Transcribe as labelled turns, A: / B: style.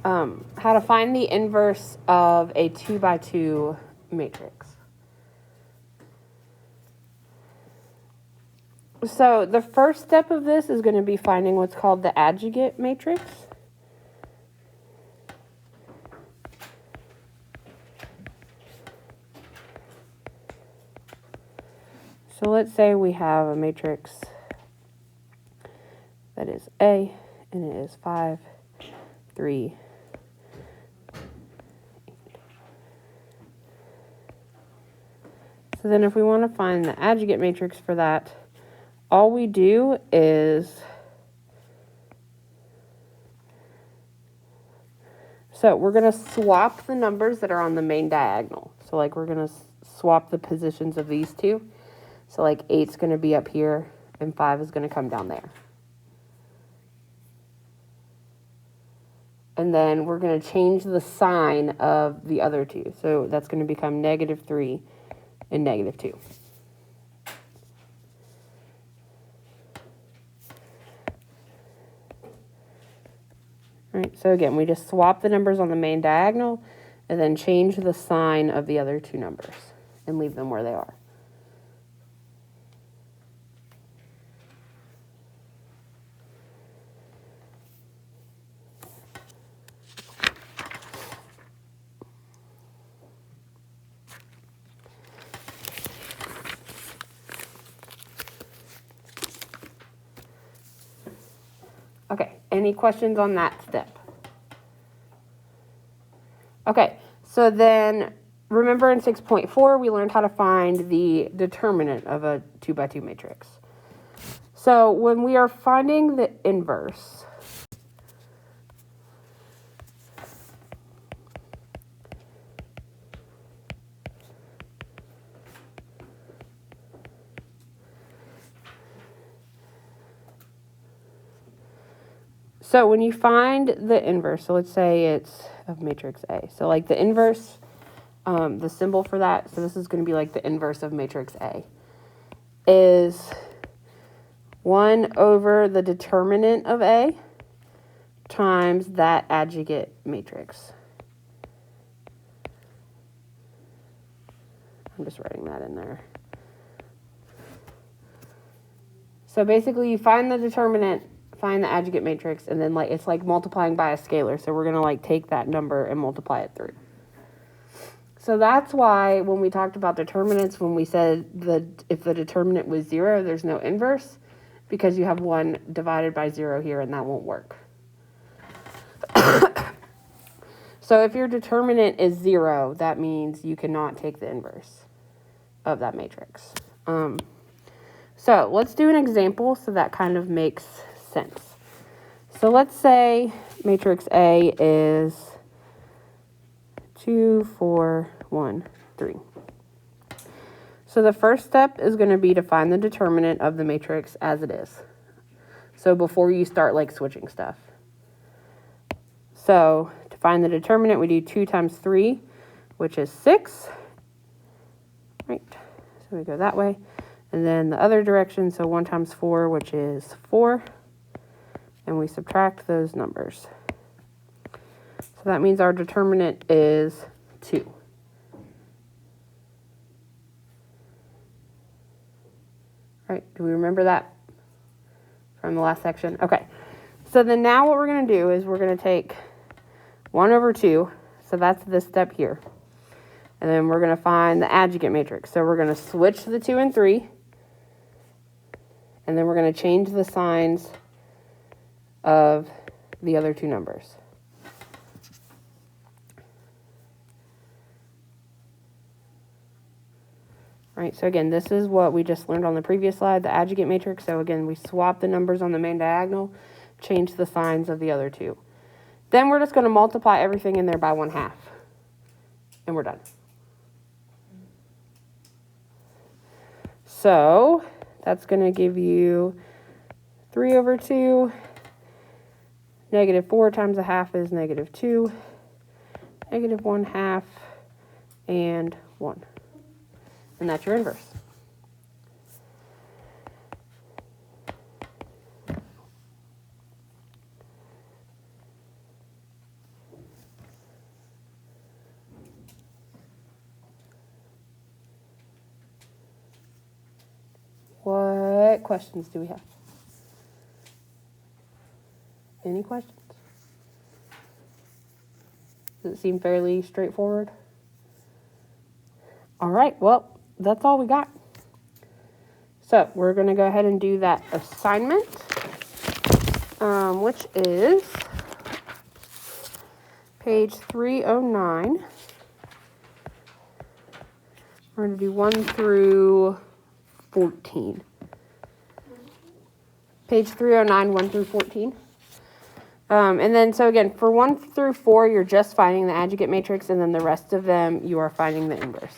A: how to find the inverse of a 2 by 2 matrix. So the first step of this is going to be finding what's called the adjugate matrix. So let's say we have a matrix that is A, and it is 5, 3, 8. So then if we want to find the adjugate matrix for that, all we do is, so we're going to swap the numbers that are on the main diagonal. So like we're going to swap the positions of these two. So like 8's going to be up here and 5 is going to come down there. And then we're going to change the sign of the other two. So that's going to become -3 and -2. All right, so again, we just swap the numbers on the main diagonal and then change the sign of the other two numbers and leave them where they are. Okay, any questions on that step? Okay, so then remember in 6.4 we learned how to find the determinant of a 2 by 2 matrix. So when we are finding the inverse, so when you find the inverse, so let's say it's of matrix A. So like the inverse, the symbol for that, so this is going to be like the inverse of matrix A, is 1 over the determinant of A times that adjugate matrix. I'm just writing that in there. So basically you find the determinant, find the adjugate matrix, and then like it's like multiplying by a scalar. So we're going to like take that number and multiply it through. So that's why when we talked about determinants, when we said that if the determinant was 0, there's no inverse, because you have 1 divided by 0 here, and that won't work. So if your determinant is 0, that means you cannot take the inverse of that matrix. So let's do an example so that kind of makes sense. So let's say matrix A is 2, 4, 1, 3. So the first step is going to be to find the determinant of the matrix as it is. So before you start like switching stuff. So to find the determinant, we do 2 times 3, which is 6. Right. So we go that way. And then the other direction, so 1 times 4, which is 4. And we subtract those numbers. So that means our determinant is 2. Right, do we remember that from the last section? Okay, so then now what we're going to do is we're going to take 1 over 2, so that's this step here. And then we're going to find the adjugate matrix. So we're going to switch the 2 and 3, and then we're going to change the signs of the other two numbers. Right, so again, this is what we just learned on the previous slide, the adjugate matrix. So again, we swap the numbers on the main diagonal, change the signs of the other two. Then we're just going to multiply everything in there by 1/2, and we're done. So that's going to give you 3 over 2. -4 times 1/2 is -2. -1/2 and 1. And that's your inverse. What questions do we have? Any questions? Does it seem fairly straightforward? All right, well, that's all we got. So we're going to go ahead and do that assignment, which is page 309. We're going to do 1 through 14. Page 309, 1 through 14. And then, so again, for 1 through 4, you're just finding the adjugate matrix, and then the rest of them, you are finding the inverse.